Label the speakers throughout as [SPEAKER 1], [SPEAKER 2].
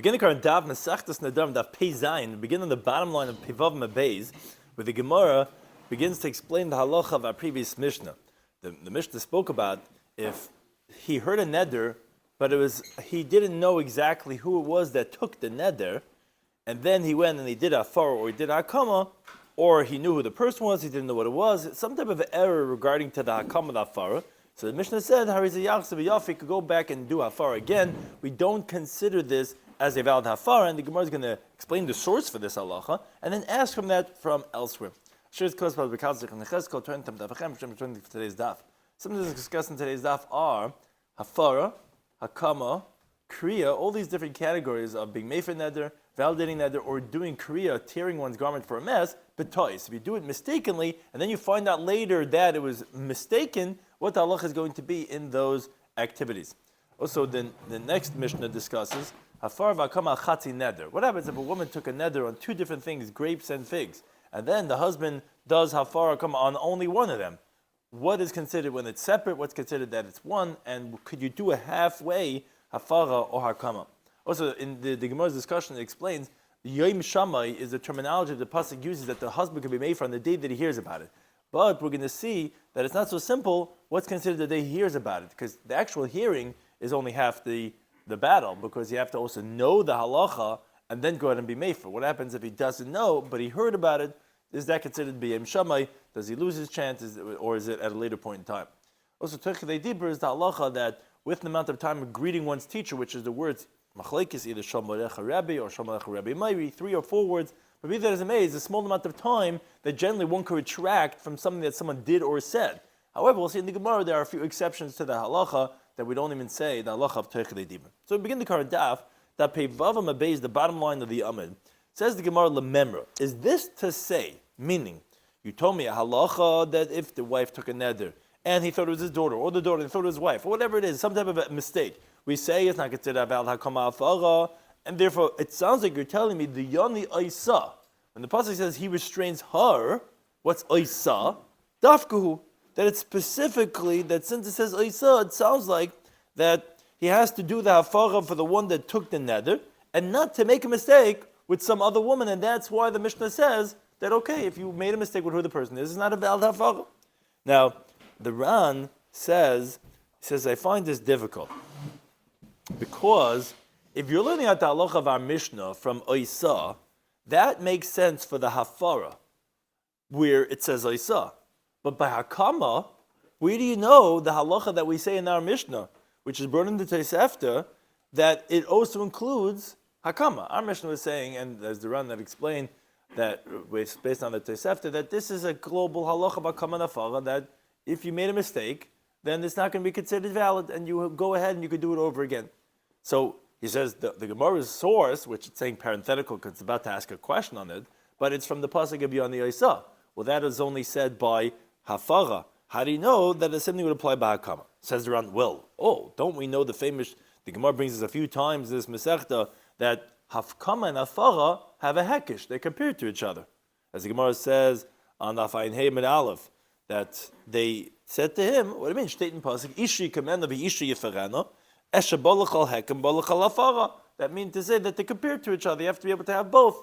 [SPEAKER 1] Begin the current Daf Mesech Nedarim Daf Pei Zayin. Begin on the bottom line of Pivav Mebeis, where the Gemara begins to explain the halacha of our previous Mishnah. The Mishnah spoke about if he heard a neder, but he didn't know exactly who it was that took the neder, and then he went and he did afar or he did hakama, or he knew who the person was, he didn't know what it was. Some type of error regarding to the hakama the afar. So the Mishnah said, he could go back and do hafar again. We don't consider this as a valid hafar, and the Gemara is going to explain the source for this halacha, and then ask from that from elsewhere. Today's daf. Some of the things discussed in today's daf are hafara, hakama, kriya, all these different categories of being made for neder, validating neder, or doing kriya, tearing one's garment for a mess, but toys. If you do it mistakenly, and then you find out later that it was mistaken, what the halacha is going to be in those activities. Also, then the next Mishnah discusses hafar v'akama chatzi neder. What happens if a woman took a neder on two different things, grapes and figs, and then the husband does hafar v'akama on only one of them? What is considered when it's separate? What's considered that it's one? And could you do a halfway hafara or hakama? Also, in the Gemara's discussion, it explains the yomי is the terminology the pasuk uses that the husband can be made for on the day that he hears about it. But we're going to see that it's not so simple what's considered the day he hears about it, because the actual hearing is only half the battle, because you have to also know the halacha and then go ahead and be made for. What happens if he doesn't know, but he heard about it? Is that considered to be yomי? Does he lose his chance, or is it at a later point in time? Also, Tchilei Dibur is the halacha that with the amount of time of greeting one's teacher, which is the words machlekes, either Shalom Alecha Rabbi or Shalom Alecha Rabbi Meiri, 3 or 4 words, but be that as it may, is a small amount of time that generally one could retract from something that someone did or said. However, we'll see in the Gemara there are a few exceptions to the halacha that we don't even say, the halacha of Tchilei Dibur. So we begin the current daf, that Peivav Mebeis, the bottom line of the Amid, says the Gemara Lememra. Is this to say, meaning, you told me a halacha that if the wife took a neder, and he thought it was his daughter, or the daughter thought it was his wife, or whatever it is, some type of a mistake, we say it's not considered about hakama afara, and therefore it sounds like you're telling me the yani oisa. When the pasuk says he restrains her, what's oisa? Dafkuhu. That it's specifically that since it says oisa, it sounds like that he has to do the hafara for the one that took the neder, and not to make a mistake with some other woman, and that's why the Mishnah says that okay, if you made a mistake with who the person is, it's not a valid hafara. Now, the Ran says, I find this difficult. Because if you're learning out the halacha of our Mishnah from Oisa, that makes sense for the Hafara, where it says Oisa. But by Hakama, where do you know the halacha that we say in our Mishnah, which is brought into Tosefta, that it also includes Hakama? Our Mishnah was saying, and as the Ran have explained, that based on the Tosefta, that this is a global halacha of Hakama and Hafara, that if you made a mistake, then it's not going to be considered valid, and you go ahead and you could do it over again. So he says the Gemara's source, which it's saying parenthetical because it's about to ask a question on it, but it's from the pasuk of Yoni Oisa. Well, that is only said by Hafara. How do you know that the same thing would apply by Hakama? Says the Ran, don't we know the Gemara brings us a few times this Masechta, that Hafkama and Hafara have a hekish. They're compared to each other. As the Gemara says on Afayin Hey Mid Aleph, that they said to him, what do you mean? State pasuk, Ishi kamena v'ishi yiferena, esha bolachal hekem bolachal afara. That means to say that they compare to each other. You have to be able to have both.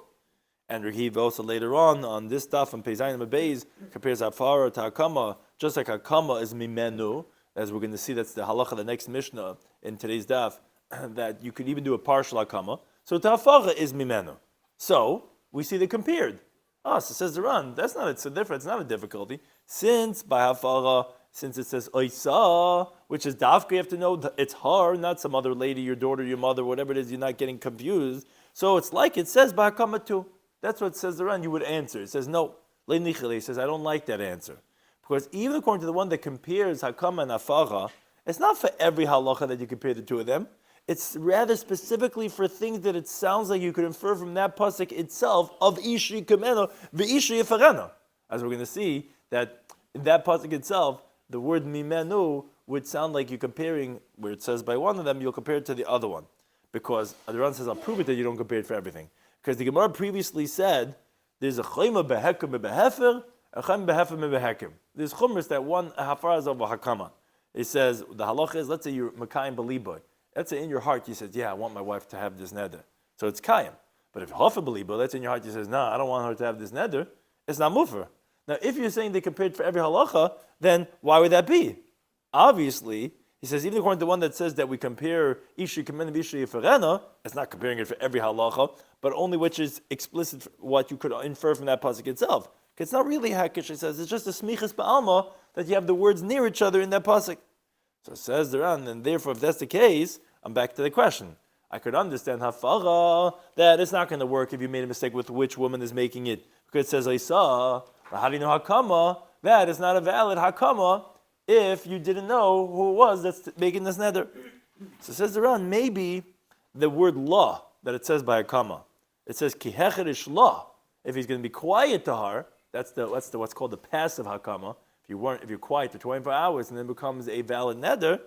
[SPEAKER 1] And Rehiv also later on this stuff on Peizayin Mebeis compares afara to hakama, just like hakama is mimenu, as we're going to see. That's the halacha, the next Mishnah in today's daf, that you could even do a partial hakama. So to afara is mimenu. So we see they compared. So says the Ran, that's not it's a difference, it's not a difficulty. Since by hafara, since it says oisa, which is dafka, you have to know that it's her, not some other lady, your daughter, your mother, whatever it is, you're not getting confused. So it's like it says by hakama too. That's what it says the Ran, you would answer. It says no. He says, I don't like that answer. Because even according to the one that compares hakama and afara, it's not for every halacha that you compare the two of them. It's rather specifically for things that it sounds like you could infer from that pasuk itself of ishi kameno v'ishi yifarena. As we're going to see, that in that pasuk itself, the word mimenu would sound like you're comparing, where it says by one of them, you'll compare it to the other one. Because the Ran says, I'll prove it that you don't compare it for everything. Because the Gemara previously said, there's a chayma behekem behefer, a chayma behefer behekem. There's chumras that one hafara is over hakama. It says, the halacha is, let's say you're Makayim Baliboy. Let's say in your heart you said, I want my wife to have this neder. So it's Kayim. But if Hofa Belibo, that's in your heart, you says, no, I don't want her to have this neder, it's not Mufer. Now, if you're saying they compared for every halacha, then why would that be? Obviously, he says, even according to the one that says that we compare Ishi Kamen Ishi Ferena, it's not comparing it for every halacha, but only which is explicit what you could infer from that pasuk itself. It's not really Hakish, it says, it's just a smichas ba'alma that you have the words near each other in that pasuk. So it says there, and therefore, if that's the case, I'm back to the question. I could understand hafara that it's not going to work if you made a mistake with which woman is making it, because it says Isa. But how do you know hakama? That is not a valid hakama if you didn't know who it was that's making this neder. So it says around maybe the word law that it says by hakama. It says kihecherish law. If he's going to be quiet to her, that's what's called the passive hakama. If you're quiet for 24 hours and then becomes a valid neder,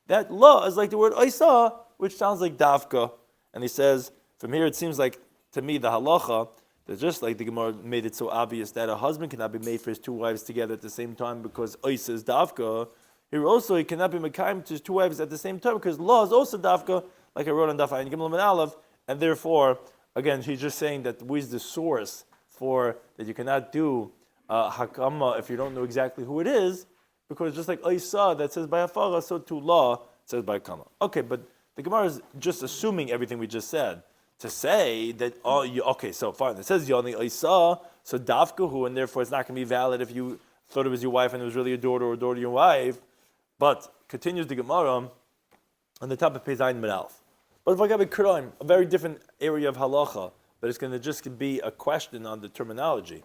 [SPEAKER 1] that law is like the word Isa, which sounds like dafka. And he says, from here it seems like, to me, the halacha, that just like the Gemara made it so obvious that a husband cannot be made for his two wives together at the same time because Isa is dafka. Here also, he cannot be mekayim to his two wives at the same time because law is also dafka, like I wrote on Daf Ayin Gimel and Aleph. And therefore, again, he's just saying that where's the source for that you cannot do hakama if you don't know exactly who it is, because just like Isa that says by hafara, so too law says by hakama. Okay, but the Gemara is just assuming everything we just said to say that so fine. It says Yoni Isa, so dafkahu, and therefore it's not going to be valid if you thought it was your wife and it was really your daughter or daughter your wife. But continues the Gemara on the top of Pezayin Menalf. But if I got a very different area of halacha, but it's going to just be a question on the terminology.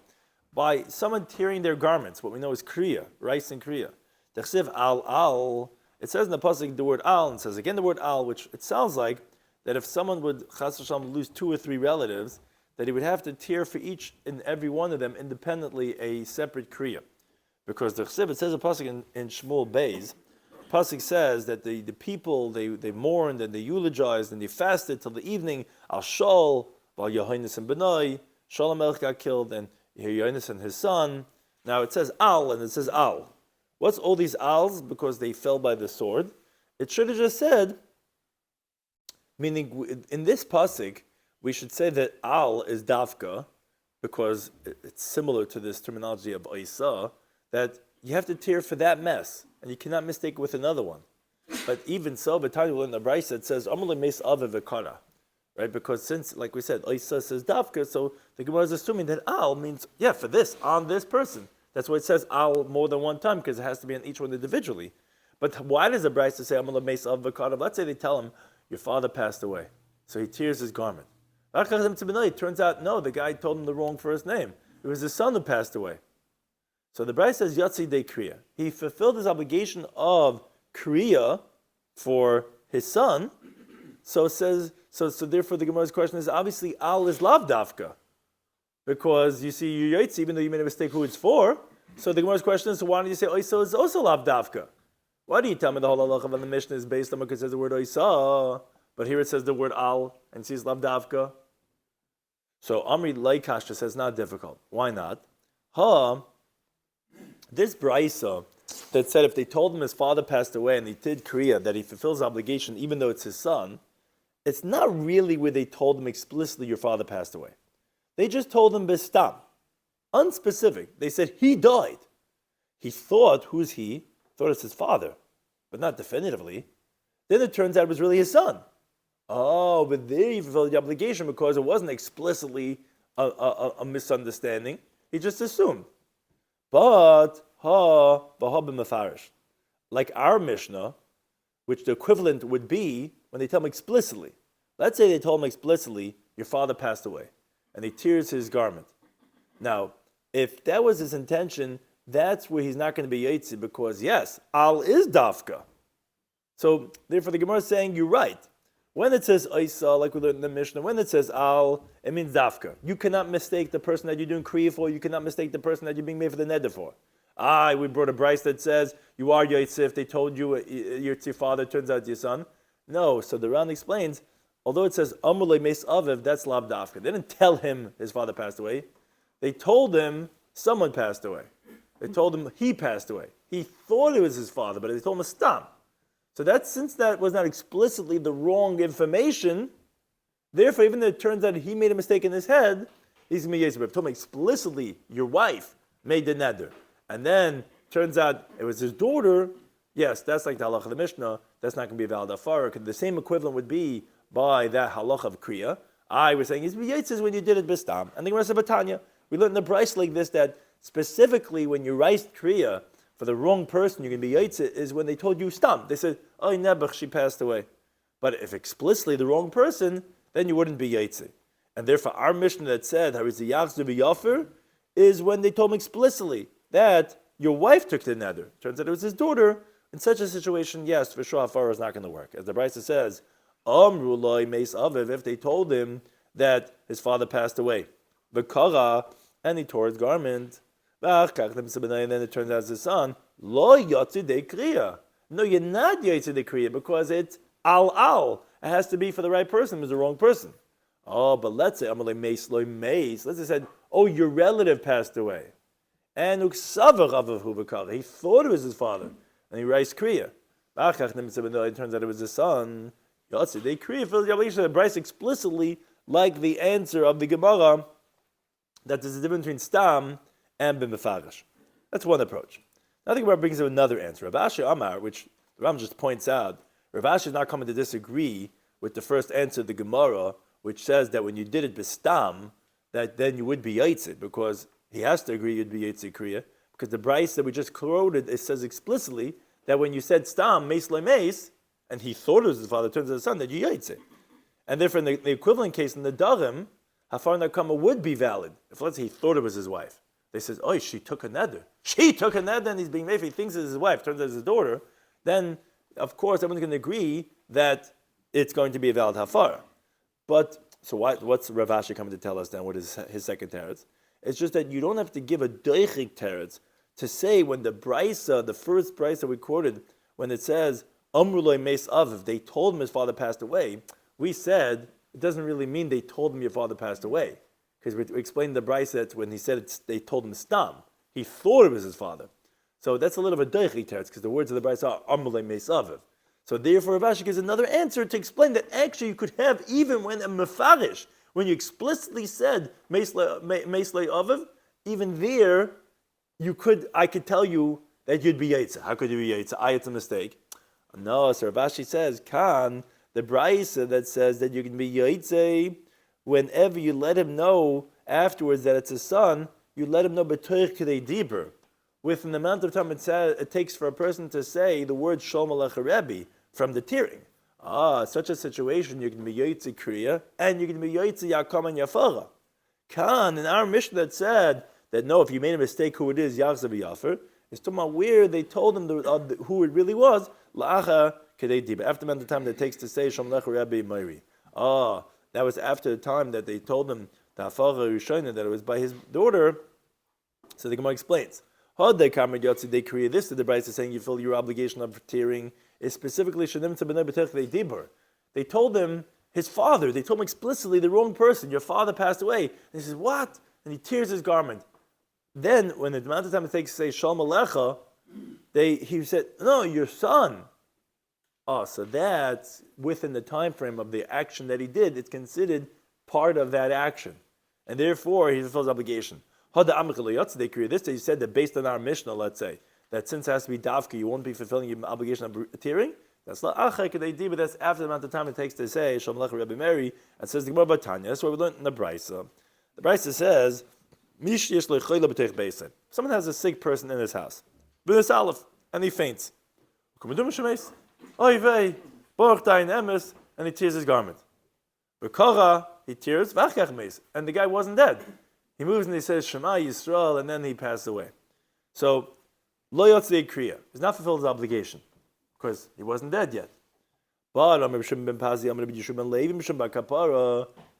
[SPEAKER 1] By someone tearing their garments, what we know is kriya, rice and kriya. Dechsiv al, it says in the pasuk the word al, and says again the word al, which it sounds like that if someone would chas v'shalom lose 2 or 3 relatives, that he would have to tear for each and every one of them independently a separate kriya. Because the chsiv, it says a pasuk in Shmuel Beis, pasuk says that the people, they mourned and they eulogized and they fasted till the evening, al shol, while Yehoinis and Benai, Shalom Melech got killed, and Yehoinis and his son. Now it says al, and it says al. What's all these als? Because they fell by the sword. It should have just said, meaning in this pasuk, we should say that al is dafka, because it's similar to this terminology of Isa, that you have to tear for that mess, and you cannot mistake it with another one. But even so, B'tanya in the Brisa it says Amar Meis Ave V'Kara, right? Because since, like we said, Isa says dafka, so the Gemara is assuming that al means for this on this person. That's why it says al more than one time, because it has to be on each one individually. But why does the Brisa say Amar Meis Ave V'Kara? Let's say they tell him your father passed away, so he tears his garment. It turns out no, the guy told him the wrong first name. It was his son who passed away. So the Brisa says Yatsi de Kriya. He fulfilled his obligation of Kriya for his son. So it says so therefore the Gemara's question is obviously al is lav dafka. Because you see you Yatsi, even though you made a mistake who it's for. So the Gemara's question is, so why don't you say Oisa is also lav dafka? Why do you tell me the whole halacha of the Mishnah is based on because it says the word Oisa, but here it says the word al and sees lav dafka? So Amri Laikash says not difficult. Why not? This brisa that said if they told him his father passed away and he did kriya, that he fulfills obligation even though it's his son, it's not really where they told him explicitly your father passed away. They just told him bestam, unspecific. They said he died. He thought, who's he? Thought it's his father, but not definitively. Then it turns out it was really his son. Oh, but there he fulfilled the obligation because it wasn't explicitly a misunderstanding. He just assumed. But like our Mishnah, which the equivalent would be when they tell him explicitly. Let's say they told him explicitly, your father passed away, and he tears his garment. Now, if that was his intention, that's where he's not going to be Yetzi, because yes, al is dafka. So therefore the Gemara is saying, you're right. When it says Isa, like we learned in the Mishnah, when it says al, it means dafka. You cannot mistake the person that you're doing kriya for. You cannot mistake the person that you're being made for the neder for. We brought a brisa that says you are Yitzif. They told you your father turns out your son. No, so the Ran explains. Although it says Amrulei Meis Aviv, that's lav dafka. They didn't tell him his father passed away. They told him someone passed away. They told him he passed away. He thought it was his father, but they told him a stam. So that since that was not explicitly the wrong information, Therefore, even though it turns out he made a mistake in his head, he's going to be Yetzer. But if told me explicitly, your wife made the neder, and then turns out it was his daughter, yes, that's like the halacha of the Mishnah. That's not going to be a valid afara. The same equivalent would be by that halacha of kriya. I was saying he's Yetzer when you did it bistam. And the Gemara said, Batanya, we learned in the Bryce like this that specifically when you write kriya for the wrong person, you're going to be Yetzer is when they told you stam. They said, oh, Nebuch, she passed away. But if explicitly the wrong person, then you wouldn't be Yetzer. And therefore, our Mishnah that said, Harizi Yachzu b'Yafer, is when they told him explicitly that your wife took the neder. Turns out it was his daughter. In such a situation, yes, for sure, Hafara is not going to work. As the Brisa says, Amru loy meis aviv, if they told him that his father passed away, v'kara, and he tore his garment, and then it turns out it's his son, lo yotzi de kriya. No, you're not yotzi de kriya because it's al. It has to be for the right person. It was the wrong person. Oh, but let's say Amalei meis loy meis. Let's say said, oh, your relative passed away, and uksavar avav v'kara. He thought it was his father. And he writes kriya. It turns out it was his son. Yotzi de kriya. The Bryce explicitly like the answer of the Gemara that there's a difference between stam and b'mefarish. That's one approach. Now the Gemara brings up another answer. Rav Ashi Amar, which the Ram just points out, Rav Ashi is not coming to disagree with the first answer of the Gemara, which says that when you did it b'stam, that then you would be yotzi, because he has to agree you'd be yotzi kriya. Because the Bryce that we just quoted, it says explicitly that when you said stam, meis le meis, and he thought it was his father, turns out his son, that you yotze. And therefore, in the equivalent case, in the Nedarim, hafar nakama would be valid. If let's say he thought it was his wife. They says, oh, she took a neder. She took a neder, and he's being made, he thinks it's his wife, turns out it's his daughter, then, of course, everyone's going to agree that it's going to be a valid hafara. But, so what's Rav Ashi coming to tell us then? What is his second teretz? It's just that you don't have to give a doichik teretz to say when the brisa, the first brisa we quoted, when it says Amruloi Meis Aviv, they told him his father passed away. We said it doesn't really mean they told him your father passed away, because we explained the brisa that when he said they told him stam, he thought it was his father. So that's a little bit of a doichik teretz, because the words of the brisa are Amruloi Meis Aviv. So therefore, Rav Ashi gives another answer to explain that actually you could have even when a mefarish, when you explicitly said Meis Le Aviv, even there, I could tell you that you'd be Yetzer. How could you be Yetzer? It's a mistake. No, so Rav Ashi says, the Brisa that says that you can be Yetzer whenever you let him know afterwards that it's a son, you let him know b'toich k'dei diber. With an amount of time it takes for a person to say the word Shalom Alecha Rebbe from the tearing. Such a situation, you can be Yetzer Kriya, and you can be Yetzer Yakom and Yafara. In our Mishnah that said that no, if you made a mistake, who it is, Yachzav Yafer, is talking about where they told him who it really was, La'acha Kedei Diba. After the amount of time that it takes to say Shalom Alecha Rebbe Meiri. That was after the time that they told him the Hafara Rishona that it was by his daughter. So the Gemara explains. This is the Bryce is saying you feel your obligation of tearing is specifically they told him his father, they told him explicitly the wrong person, your father passed away. And he says, what? And he tears his garment. Then when the amount of time it takes to say Shalom Alecha, he said, no, your son. So that's within the time frame of the action that he did, it's considered part of that action. And therefore he fulfills obligation. This he said that based on our Mishnah, let's say, that since it has to be dafka, you won't be fulfilling your obligation of tearing. That's la'achar kedei diba. That's after the amount of time it takes to say Shalom Alecha Rebbe Mary. And says the Gemara Batanya. That's what we learned in the Brisa. The Brisa says, someone has a sick person in his house, and he faints. And he tears his garment. He tears, and the guy wasn't dead. He moves and he says, Shema Yisrael, and then he passed away. So, lo yotzei kriya. He's not fulfilled his obligation, because he wasn't dead yet. But,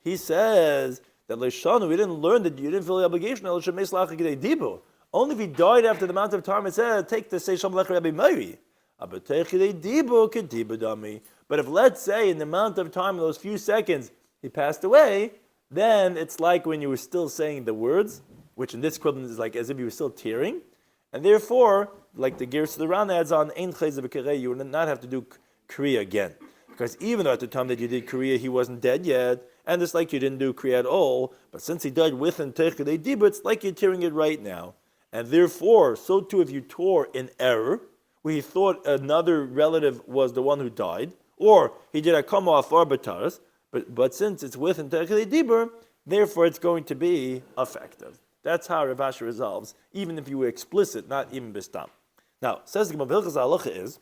[SPEAKER 1] he says that we didn't learn that you didn't fulfill the obligation, only if he died after the amount of time it said, take to say, Shalom Alecha Rebbe Meiri. But if, let's say, in the amount of time, in those few seconds, he passed away, then it's like when you were still saying the words, which in this equivalent is like as if you were still tearing, and therefore, like the Gears to the Ran adds on, you would not have to do Kriya again. Because even though at the time that you did Kriya, he wasn't dead yet, and it's like you didn't do kriya at all, but since he died with and techadei dibur, it's like you're tearing it right now. And therefore, so too if you tore in error, where he thought another relative was the one who died, or he did a kama afar bataras, but since it's with and techadei dibur, therefore it's going to be effective. That's how Rav Ashi resolves, even if you were explicit, not even bistam. Now, says the Gemara, Hilchos Halacha is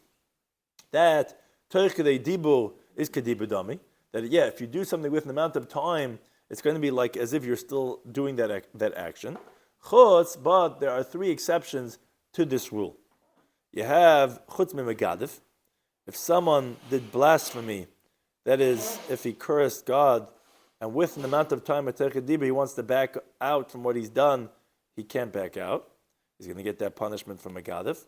[SPEAKER 1] that Torchei Dibur is kedibur dami. That if you do something with an amount of time, it's going to be like as if you're still doing that action. Chutz, but there are 3 exceptions to this rule. You have chutz megadif. If someone did blasphemy, that is, if he cursed God, and with an amount of time at Torchei Dibur, he wants to back out from what he's done, he can't back out. He's going to get that punishment from megadif.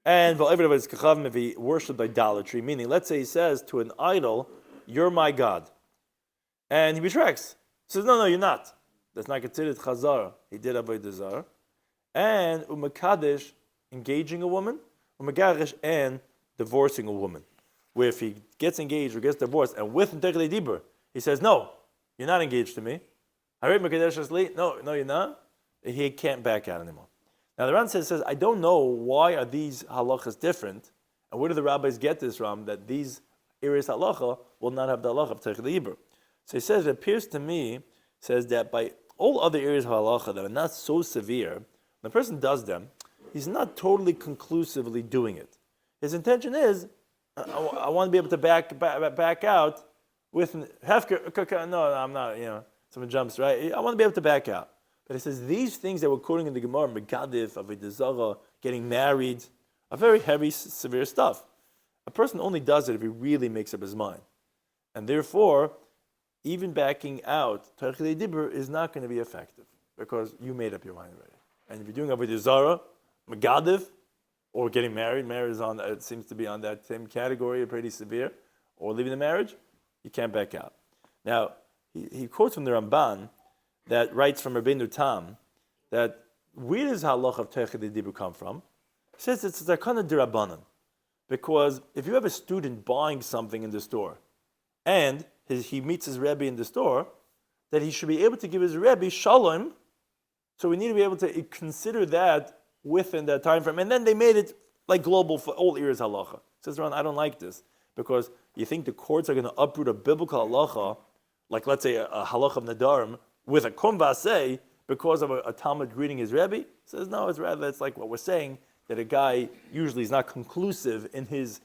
[SPEAKER 1] And if he worshipped idolatry, meaning, let's say he says to an idol, "You're my God," and he retracts. He says, "No, you're not." That's not considered chazara. He did avodah zarah. And umakadesh, engaging a woman, umagarish, and divorcing a woman. Where if he gets engaged or gets divorced, and with Torchei Dibur, he says, "No, you're not engaged to me." No, you're not. He can't back out anymore. Now the Ran says, I don't know why are these halachas different, and where do the rabbis get this from, that these areas halacha will not have the halacha of Torchei Dibur. So he says, it appears to me, says that by all other areas of halacha that are not so severe, when the person does them, he's not totally conclusively doing it. His intention is, I want to be able to back out with hefker. No, I'm not. Someone jumps right. I want to be able to back out. But it says these things that we're quoting in the Gemara, megadif, avodah zarah, getting married, are very heavy, severe stuff. A person only does it if he really makes up his mind, and therefore, even backing out Torchei Dibur is not going to be effective because you made up your mind already. And if you're doing avodah zarah, megadif, or getting married is on. It seems to be on that same category, pretty severe, or leaving the marriage, you can't back out. Now he quotes from the Ramban that writes from Rabbeinu Tam that where does halach of Torchei Dibur come from? He says it's a kind of dirabanan, because if you have a student buying something in the store, and he meets his Rebbe in the store, that he should be able to give his Rebbe shalom. So we need to be able to consider that within that time frame. And then they made it like global for all areas halacha. Says Ron, I don't like this, because you think the courts are going to uproot a biblical halacha, like let's say a halacha of Nadarim, with a kumvaseh because of a Talmud greeting his Rebbe? He says, no, it's like what we're saying, that a guy usually is not conclusive in his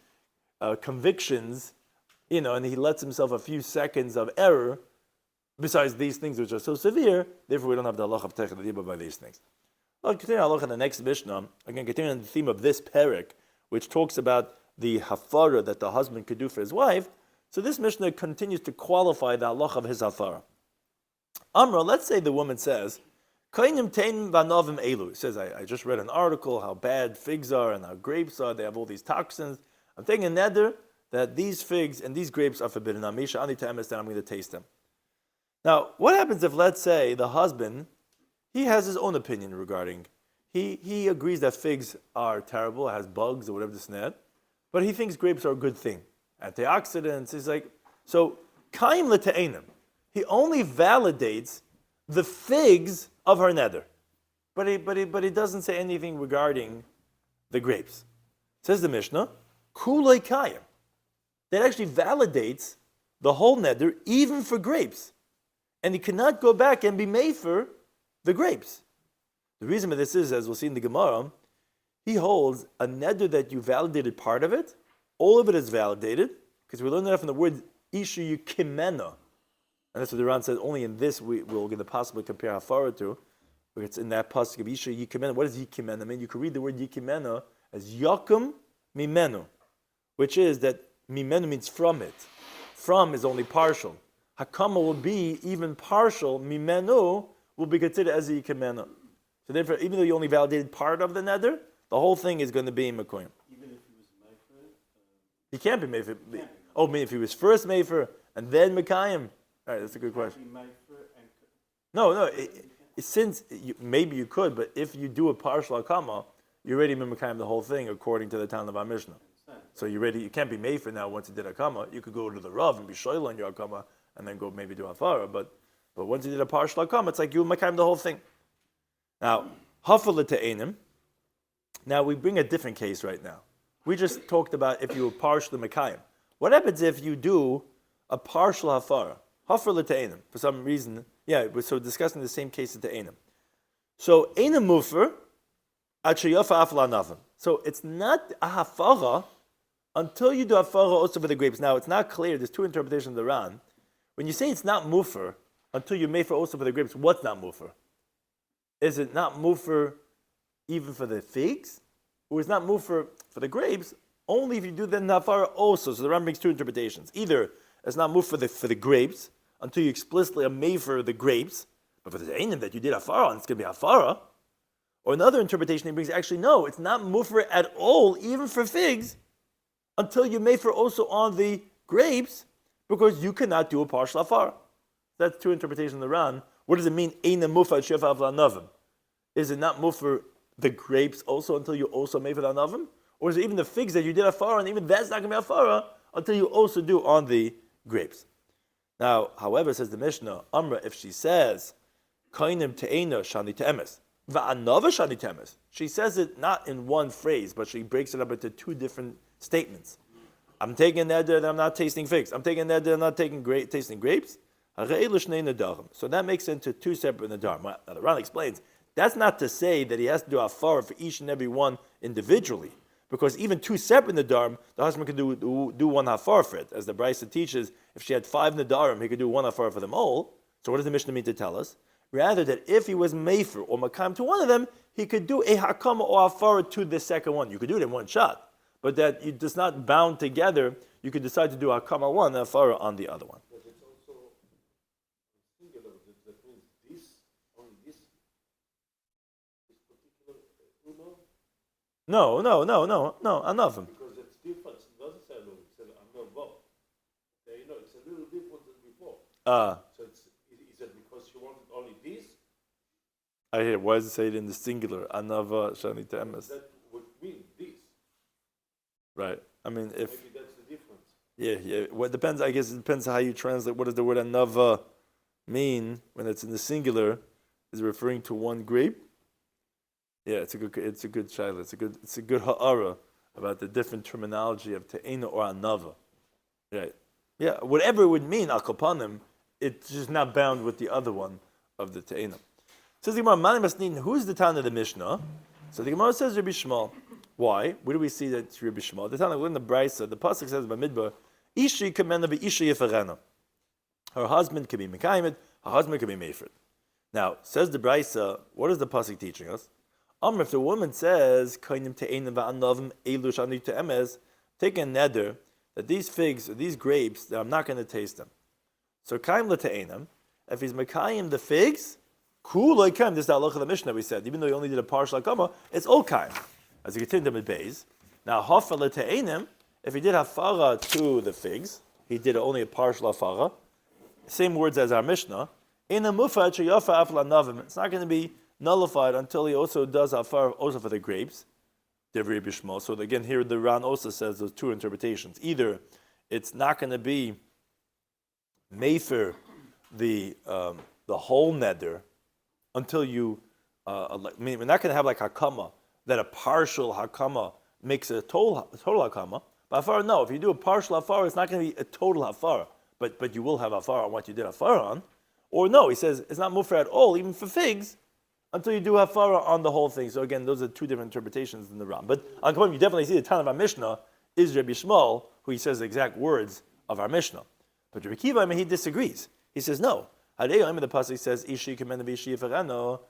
[SPEAKER 1] convictions, and he lets himself a few seconds of error, besides these things which are so severe, therefore we don't have the halach of Torchei Dibur by these things. I'll continue halach in the next Mishnah, again continuing the theme of this parak, which talks about the hafara that the husband could do for his wife. So this Mishnah continues to qualify the halach of his hafara. Amra, let's say the woman says, Kainim tein vanovim elu. Says, I just read an article how bad figs are and how grapes are. They have all these toxins. I'm taking a neder that these figs and these grapes are forbidden. Amisha ani te'emes, that I'm going to taste them. Now, what happens if, let's say, the husband, he has his own opinion regarding, he agrees that figs are terrible, has bugs or whatever this and that, but he thinks grapes are a good thing. Antioxidants, he's like, so, kaim le'te'enim. He only validates the figs of her neder, but he doesn't say anything regarding the grapes. Says the Mishnah, kulei kayim. That actually validates the whole neder, even for grapes, and he cannot go back and be made for the grapes. The reason for this is, as we'll see in the Gemara, he holds a neder that you validated part of it, all of it is validated, because we learned that from the word isha yukimena. And that's what the Ran says, only in this we're going to possibly compare hafara to. It's in that pasuk of Isha Yikimena. What does Yikimena mean? You can read the word Yikimena as Yakum Mimenu, which is that Mimenu means from it. From is only partial. Hakama will be even partial. Mimenu will be considered as a Yikimena. So therefore, even though you only validated part of the neder, the whole thing is going to be Mekoyim.
[SPEAKER 2] Even if he was Mefer?
[SPEAKER 1] He can't be Mefer. Oh, I mean, if he was first Mefer and then Mekayim. All right, that's a good question. No. Since maybe you could, but if you do a partial akama, you're already mimikayim the whole thing according to the Tanna of our Mishnah. So you can't be made for now once you did akama. You could go to the Rav and be shoyla on your akama, and then go maybe do hafara. But once you did a partial hakama, it's like you makayim the whole thing. Now, hafala te'enim. Now we bring a different case right now. We just talked about if you were partially makayim. What happens if you do a partial hafara? Hafala te'enim. For some reason, so discussing the same case at te'enim. So enim mufer at sheyafa afla navim. So it's not a hafara until you do hafara also for the grapes. Now it's not clear. There's two interpretations of the Ran. When you say it's not mufer until you mefer also for the grapes, what's not mufer? Is it not mufer even for the figs? Or is not mufer for the grapes only if you do the hafara also? So the Ran makes two interpretations. Either it's not mufer for the grapes until you explicitly mefer the grapes, but for the einim that you did hafara, it's going to be hafara. Or another interpretation he brings, actually, no, it's not mufer at all, even for figs, until you mefer also on the grapes, because you cannot do a partial hafara. That's two interpretations of the Ran. What does it mean, eina mufa shefa avla navim? Is it not mufer the grapes also until you also mefer the navim? Or is it even the figs that you did hafara, and even that's not going to be hafara until you also do on the grapes? Now, however, says the Mishnah, Amra, if she says, Kainim te'ena shani te'emes, va'anava shani te'emes, she says it not in one phrase, but she breaks it up into two different statements. I'm taking neder that I'm not tasting figs. I'm taking neder that I'm not tasting grapes. So that makes it into two separate nadarim. Now, the Ran explains, that's not to say that he has to do hafara for each and every one individually. Because even two separate nadarim, the husband could do one hafar for it. As the Brisa teaches, if she had 5 nadarim, he could do one hafar for them all. So what does the Mishnah mean to tell us? Rather, that if he was mefer or makam to one of them, he could do a hakama or hafar to the second one. You could do it in one shot. But that it does not bound together. You could decide to do hakama one and hafar on the other one.
[SPEAKER 2] But it's also singular. That means this, only this particular uno.
[SPEAKER 1] No, another.
[SPEAKER 2] Because it's different. It doesn't say no. It says I'm not both. It's a little different than before. So is it because she wanted only this?
[SPEAKER 1] I hear. Why does it say it in the singular? Anava shani te'emes.
[SPEAKER 2] That would mean this.
[SPEAKER 1] Right. I mean, if
[SPEAKER 2] maybe that's the difference.
[SPEAKER 1] Yeah. Well, it depends. I guess it depends how you translate. What does the word anava mean when it's in the singular? Is it referring to one grape? Yeah, it's a good shaila. It's a good ha'ara about the different terminology of te'ena or anava. Right. Yeah, whatever it would mean, al kapanim, it's just not bound with the other one of the te'ena. Says the Gemara, Mani Masnin, who's the Tana of the Mishnah? So the Gemara says Rabbi Shmuel. Why? Where do we see that it's Rabbi Shmuel? The Tana in the Brisa, the pasuk says by Midbar, Ishi kamena v'ishi yifarena. Her husband can be mekayim, her husband can be meifrid. Now, says the Brisa, what is the pasuk teaching us? If the woman says, take a neder, that these figs or these grapes, that I'm not going to taste them. So if he's mekayim the figs, this is the halacha of the Mishnah we said, even though he only did a partial hakama, it's all kaim. As he continued with Beis. Now, hafala te'enim, if he did hafara to the figs, he did only a partial hafara, same words as our Mishnah, it's not going to be nullified until he also does hafar also for the grapes. So again, here the Ran also says those two interpretations. Either it's not going to be mefer the whole neder until you, we're not going to have like hakama, that a partial hakama makes a total hakama. But hafar, no, if you do a partial hafar, it's not going to be a total hafar, but you will have hafar on what you did hafar on. Or no, he says it's not mufer at all, even for figs, until you do hafara on the whole thing. So again, those are two different interpretations in the Ram. But on Kabbalah, you definitely see the Tana of our Mishnah is Rabbi Shmuel, who he says the exact words of our Mishnah. But Rabbi Kiva, he disagrees. He says no. The pasuk says Ishi kamena v'ishi yifareno.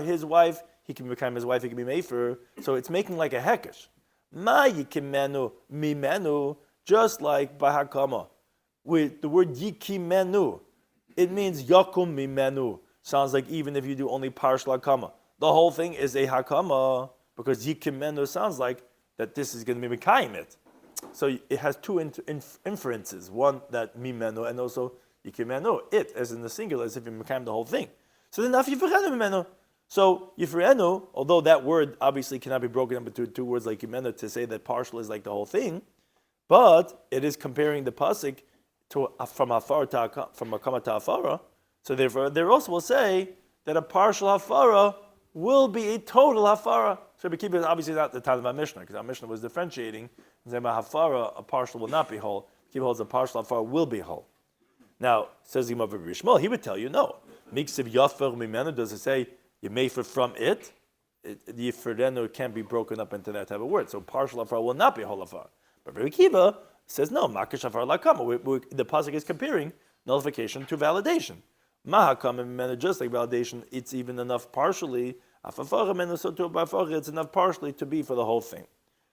[SPEAKER 1] His wife, he can become his wife. He can be mefer. So it's making like a hekesh. Ma yikimenu mimenu, just like by hakama with the word yikimenu, it means yakum mimenu. Sounds like even if you do only partial hakama, the whole thing is a hakama, because yikimenu sounds like that this is going to be mekayim it. So it has two inferences. One, that mimenu, and also yikimenu, it, as in the singular, as if you mekayim the whole thing. So then, yifrenu mimenu. So yifrenu, although that word obviously cannot be broken up into two words like yimenu to say that partial is like the whole thing, but it is comparing the pasuk from hakama to hafara. So therefore, they also will say that a partial hafara will be a total hafara. So Rabbi Kiva is obviously not the time of our Mishnah, because our Mishnah was differentiating. And saying about hafara, a partial will not be whole. Kiva holds a partial hafara will be whole. Now, says the Rabbi Shmuel, he would tell you, no. Miksiv yafer mimenu, does it say you mefer from it? The yiferdenu can't be broken up into that type of word. So partial hafara will not be whole hafara. But Rabbi Kiva says no, makish hafara lakama. The pasuk is comparing nullification to validation. Mahakam, just like validation, it's even enough partially. It's enough partially to be for the whole thing.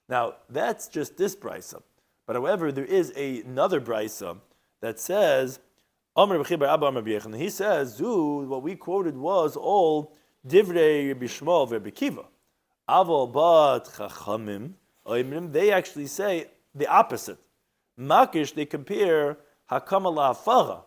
[SPEAKER 1] Now, that's just this brisa. But however, there is another brisa that says, he says, what we quoted was all divrei Rabbi Shmuel Rabbi Kiva. Aval bat chachamim, they actually say the opposite. Makish, they compare hakama la'afara,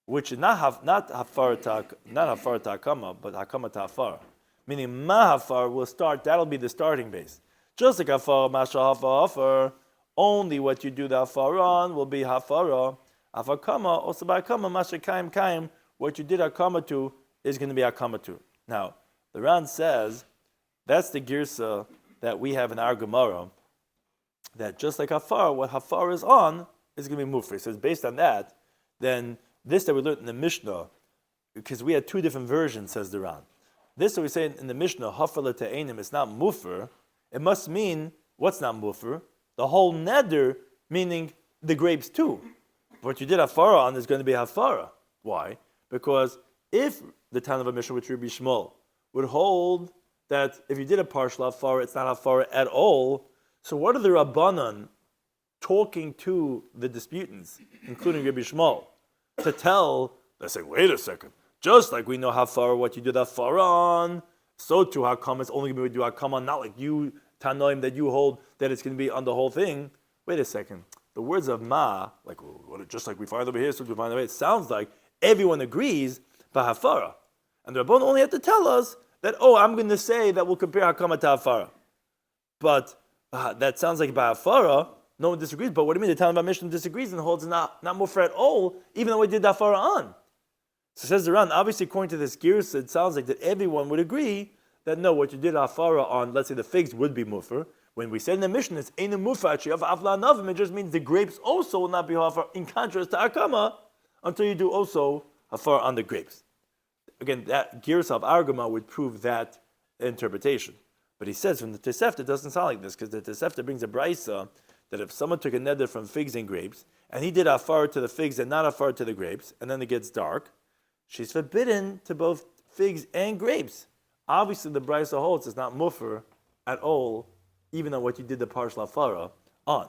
[SPEAKER 1] which is not hafara hakama, but hakama to hafara. Meaning mahafar will start, that'll be the starting base. Just like hafara, masha hafar, only what you do the hafara on will be hafara. Hafakama, also by hakama, masha kaim, what you did hakama to is going to be hakama to. Now, the Ran says, that's the girsa that we have in our Gemara, that just like hafar, what hafar is on is going to be mufri. So it's based on that, then this that we learned in the Mishnah, because we had two different versions, says the Ran. This that we say in the Mishnah, hafar le'te'enim, it's not mufr. It must mean, what's not mufr? The whole neder, meaning the grapes too. What you did hafara on is going to be hafara. Why? Because if the Tan of a Mishnah, which Rabbi Shmuel, would hold that if you did a partial hafara, it's not hafara at all, so what are the Rabbanan talking to the disputants, including Rabbi Shmuel, to tell, they say, wait a second, just like we know hafara, what you did hafara on, so too hakam is only going to be hakam on, not like you, Tanoim, that you hold that it's going to be on the whole thing. Wait a second. The words of Ma, like just like we find over here, so we find over here, it sounds like everyone agrees by hafara. And the Rabban only have to tell us that, I'm going to say that we'll compare hakama to hafara. But that sounds like by hafara, no one disagrees. But what do you mean the Talmud Mishnah disagrees and holds not mufra at all, even though we did hafara on? So says the Ran, obviously according to this girsa, it sounds like that everyone would agree that no, what you did hafara on, let's say the figs would be mufra. When we said in the Mishnah, it's ain't a mufachi of avla navim, it just means the grapes also will not be hafar, in contrast to akama, until you do also hafar on the grapes. Again, that girsa of Argama would prove that interpretation. But he says from the Tosefta, it doesn't sound like this, because the Tosefta brings a brisa that if someone took a neder from figs and grapes, and he did hafar to the figs and not hafar to the grapes, and then it gets dark, she's forbidden to both figs and grapes. Obviously, the brisa holds it's not mufar at all, even on what you did the partial hafara on.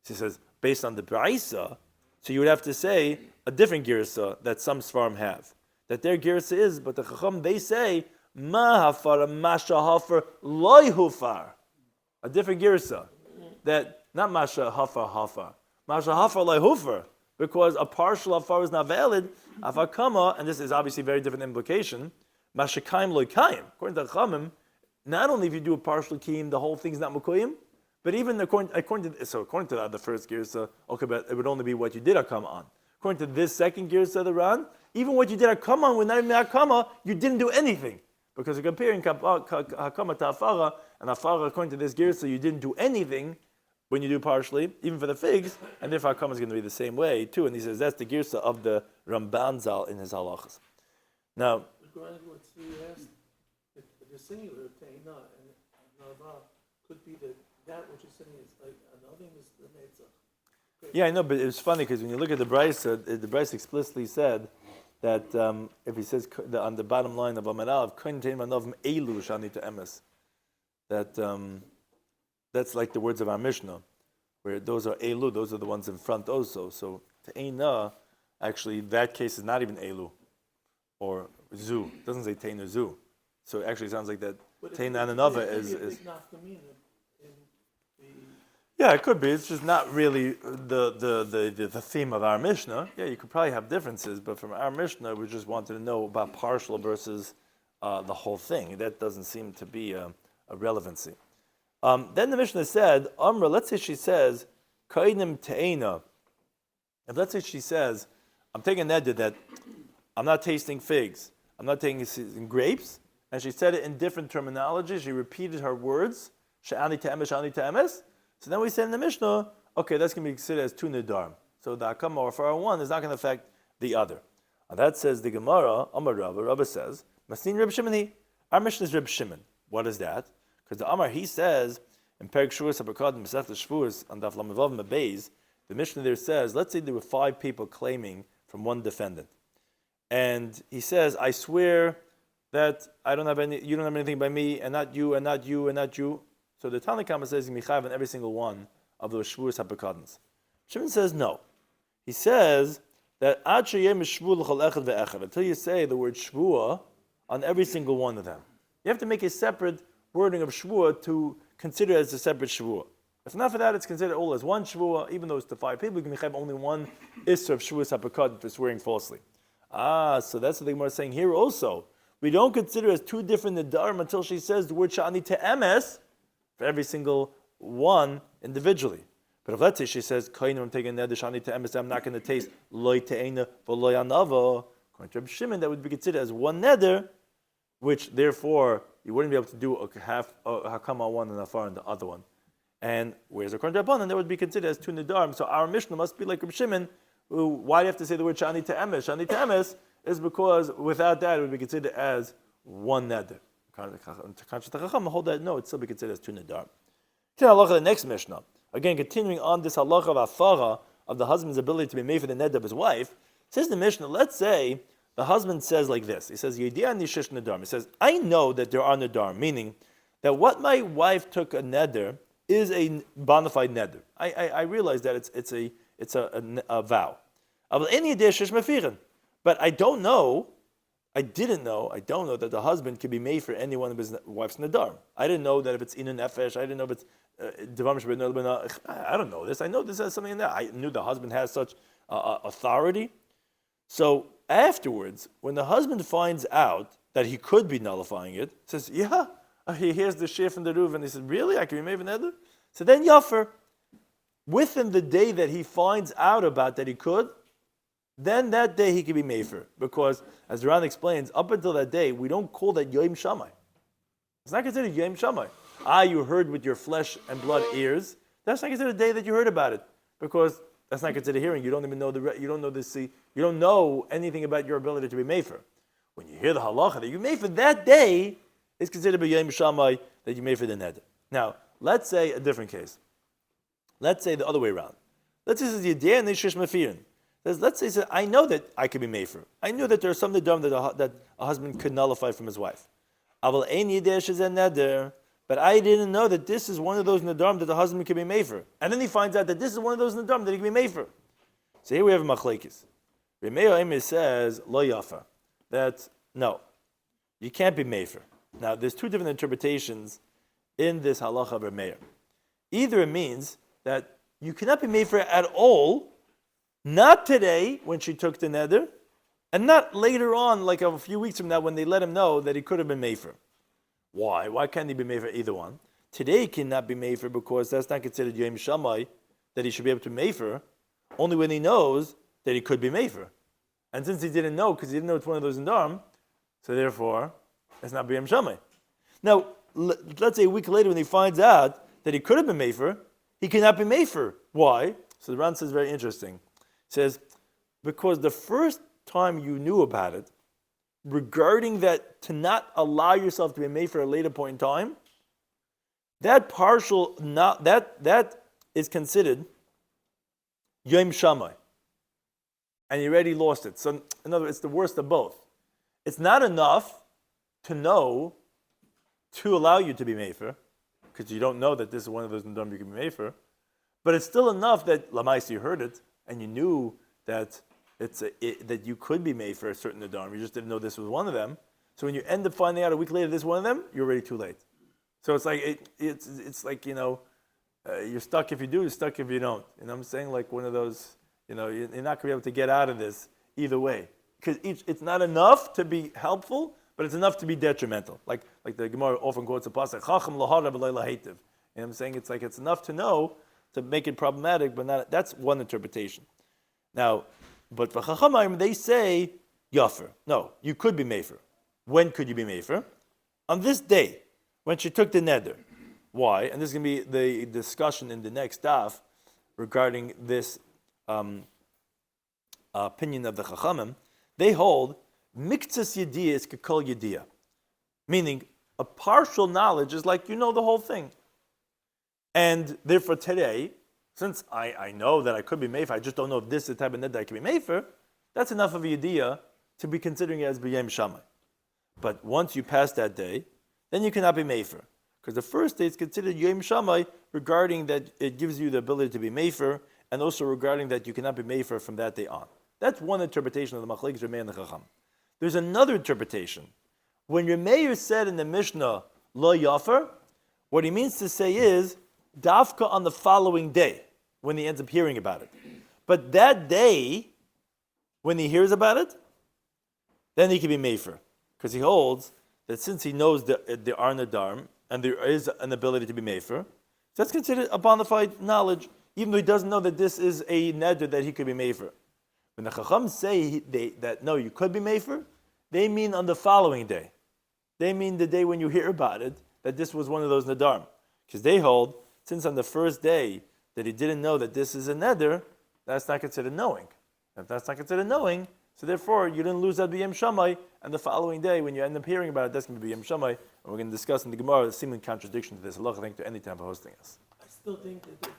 [SPEAKER 1] She says, based on the brisa, so you would have to say a different girsa that some svarim have. That their girsa is, but the chacham, they say, ma hafara masha hafar loy hufar. A different girsa. That, not masha hafar, masha hafar loy hufar. Because a partial hafar is not valid, afakama, and this is obviously a very different implication, masha kaim loy kaim. According to the chachamim, not only if you do a partial kiyim, the whole thing's not mukuyim, but even according to that, the first girsa, okay, but it would only be what you did akama on. According to this second girsa, the Ran, even what you did akama on, when not even akama, you didn't do anything. Because you're comparing hakama to hafara, and hafara, according to this girsa, you didn't do anything when you do partially, even for the figs, and therefore hakama is going to be the same way too. And he says that's the girsa of the Ramban Zal in his halachas. Now,
[SPEAKER 3] the singular teina and nava could be that which is saying is like another is the netzach.
[SPEAKER 1] Yeah, I know, but it's funny because when you look at the Bryce explicitly said that if he says on the bottom line of Amar Aleph, elu shani to emes, that that's like the words of our Mishnah, where those are elu, those are the ones in front also. So teina, actually, that case is not even elu or zu. It doesn't say teina zu. So it actually sounds like that teina and another is. Yeah, it could be. It's just not really the theme of our Mishnah. Yeah, you could probably have differences, but from our Mishnah, we just wanted to know about partial versus the whole thing. That doesn't seem to be a relevancy. Then the Mishnah said, Amra, let's say she says, Kainim te'ena. If let's say she says, I'm taking a neder that I'm not tasting figs, I'm not tasting grapes, and she said it in different terminology, she repeated her words, she'ani te'emes, so then we say in the Mishnah, okay, that's going to be considered as two nedarim. So the hakama or fara one is not going to affect the other. And that says the Gemara, Amar Rabba says, Masin Reb Shimon. Our Mishnah is Reb Shimon. What is that? Because the Amar, he says, in Perek Shuras HaBakad, Mesech Shvuras, on Daf Lamivav Mebeis, the Mishnah there says, let's say there were 5 people claiming from one defendant. And he says, I swear that you don't have anything by me, and not you, and not you, and not you. So the Tanna Kama says, Michav on every single one of those Shvuras HaBakadans. Shimon says, no. He says that until you say the word shvua on every single one of them. You have to make a separate wording of shvua to consider it as a separate shvua. If not for that, it's considered all as one shvua, even though it's to 5 people, you can have only one isser of shvuas hapakad for swearing falsely. So that's what the Gemara is saying here also. We don't consider it as 2 different nedarim until she says the word sha'ani te'emes for every single one individually. But if let's say she says, I'm taking neder shani te'emes, I'm not going to taste loy te'ena v'loy anava, according to Rabbi Shimon, that would be considered as one neder, which therefore you wouldn't be able to do a hakama one and a far on the other one. And whereas according to Rabbanan, that would be considered as 2 nedarim. So our Mishnah must be like Rabbi Shimon, why do you have to say the word shani te'emes? Shani te'emes is because without that it would be considered as one neder. Hold that, no, it's still be considered as 2 nedarim. The next Mishnah. Again, continuing on this halacha of afara, of the husband's ability to be made for the neder of his wife, says the Mishnah, let's say the husband says like this. He says, Yediah nishish nedarim. He says, I know that there are nedarim, meaning that what my wife took a neder is a bona fide neder. I realize that it's a vow. But I don't know that the husband can be made for any one of his wife's nedarim. I didn't know that if it's inu nefesh, I didn't know if it's I don't know this. I know this has something in there. I knew the husband has such authority. So afterwards, when the husband finds out that he could be nullifying it, says, yeah, he hears the shir from the roof, and he says, really? I can be made for neder? So then Yaffer, within the day that he finds out about that he could, then that day he can be made for. Because, as Ran explains, up until that day, we don't call that Yom Shammai. It's not considered Yom Shammai. You heard with your flesh and blood ears. That's not considered the day that you heard about it, because that's not considered hearing. You don't even know you don't know anything about your ability to be mefer. When you hear the halacha that you made for that day, it's considered by Yom Shammai that you made for the neder. Now, let's say a different case. Let's say the other way around. Let's say it's Yedei Nishish Mefirin. Let's say I know that I could be mefer. I knew that there are some nedarim that a husband could nullify from his wife. Aval ein Yedei shezen neder. But I didn't know that this is one of those nadarim that the husband can be made for. And then he finds out that this is one of those nadarim that he can be made for. So here we have a machlekes. Remeir Emes says, lo yafa, that no, you can't be made for. Now, there's 2 different interpretations in this halacha of Remeir. Either it means that you cannot be made for at all, not today when she took the neder, and not later on, like a few weeks from now, when they let him know that he could have been made for. Why? Why can't he be made for either one? Today he cannot be made for because that's not considered Yom Shammai, that he should be able to made for, only when he knows that he could be made for. And since he didn't know, because he didn't know it's one of those nedarim, so therefore, it's not Yom Shammai. Now, let's say a week later when he finds out that he could have been made for, he cannot be made for. Why? So the Ran says very interesting. He says, because the first time you knew about it, regarding that to not allow yourself to be made for a later point in time, that partial that is considered Yom Shammai, and you already lost it. So in other words, it's the worst of both. It's not enough to know to allow you to be made for, because you don't know that this is one of those nedarim you can be made for, but it's still enough that Lamaisa you heard it and you knew that that you could be made for a certain nedarim. You just didn't know this was one of them. So when you end up finding out a week later this is one of them, you're already too late. So it's like it's like you're stuck if you do, you're stuck if you don't. You know what I'm saying? Like one of those, you're not going to be able to get out of this either way, because it's not enough to be helpful, but it's enough to be detrimental. Like the Gemara often quotes a pasuk, "Chacham lahara v'lo lahetiv." You know what I'm saying? It's enough to know to make it problematic, but not. That's one interpretation. Now, but for Chachamim, they say, Yafer. No, you could be Mefer. When could you be Mefer? On this day, when she took the neder. Why? And this is going to be the discussion in the next daf regarding this opinion of the Chachamim. They hold, Miktsas Yediyah is Kekol Yediyah. Meaning, a partial knowledge is like you know the whole thing. And therefore today, since I know that I could be Mefer, I just don't know if this is the type of neder I can be Mefer, that's enough of a Yediyah to be considering it as B'yem Shammai. But once you pass that day, then you cannot be Mefer. Because the first day is considered Yom Shammai regarding that it gives you the ability to be Mefer, and also regarding that you cannot be Mefer from that day on. That's one interpretation of the Machlekes Rameh and the Chacham. There's another interpretation. When Rameir said in the Mishnah, Lo Yafer, what he means to say is, Dafka on the following day, when he ends up hearing about it. But that day, when he hears about it, then he can be Mefer. Because he holds that since he knows that there are Nadarim, and there is an ability to be Mefer, that's considered a bona fide knowledge, even though he doesn't know that this is a neder that he could be Mefer. When the Chacham say that no, you could be Mefer, they mean on the following day. They mean the day when you hear about it, that this was one of those Nadarim. Because they hold, since on the first day that he didn't know that this is a neder, that's not considered knowing. If that's not considered knowing, so therefore you didn't lose that B'yem Shammai, and the following day when you end up hearing about it, that's going to be B'yem Shammai, and we're going to discuss in the Gemara the seeming contradiction to this halacha. Thank you to any time for hosting us.
[SPEAKER 3] I still think the difference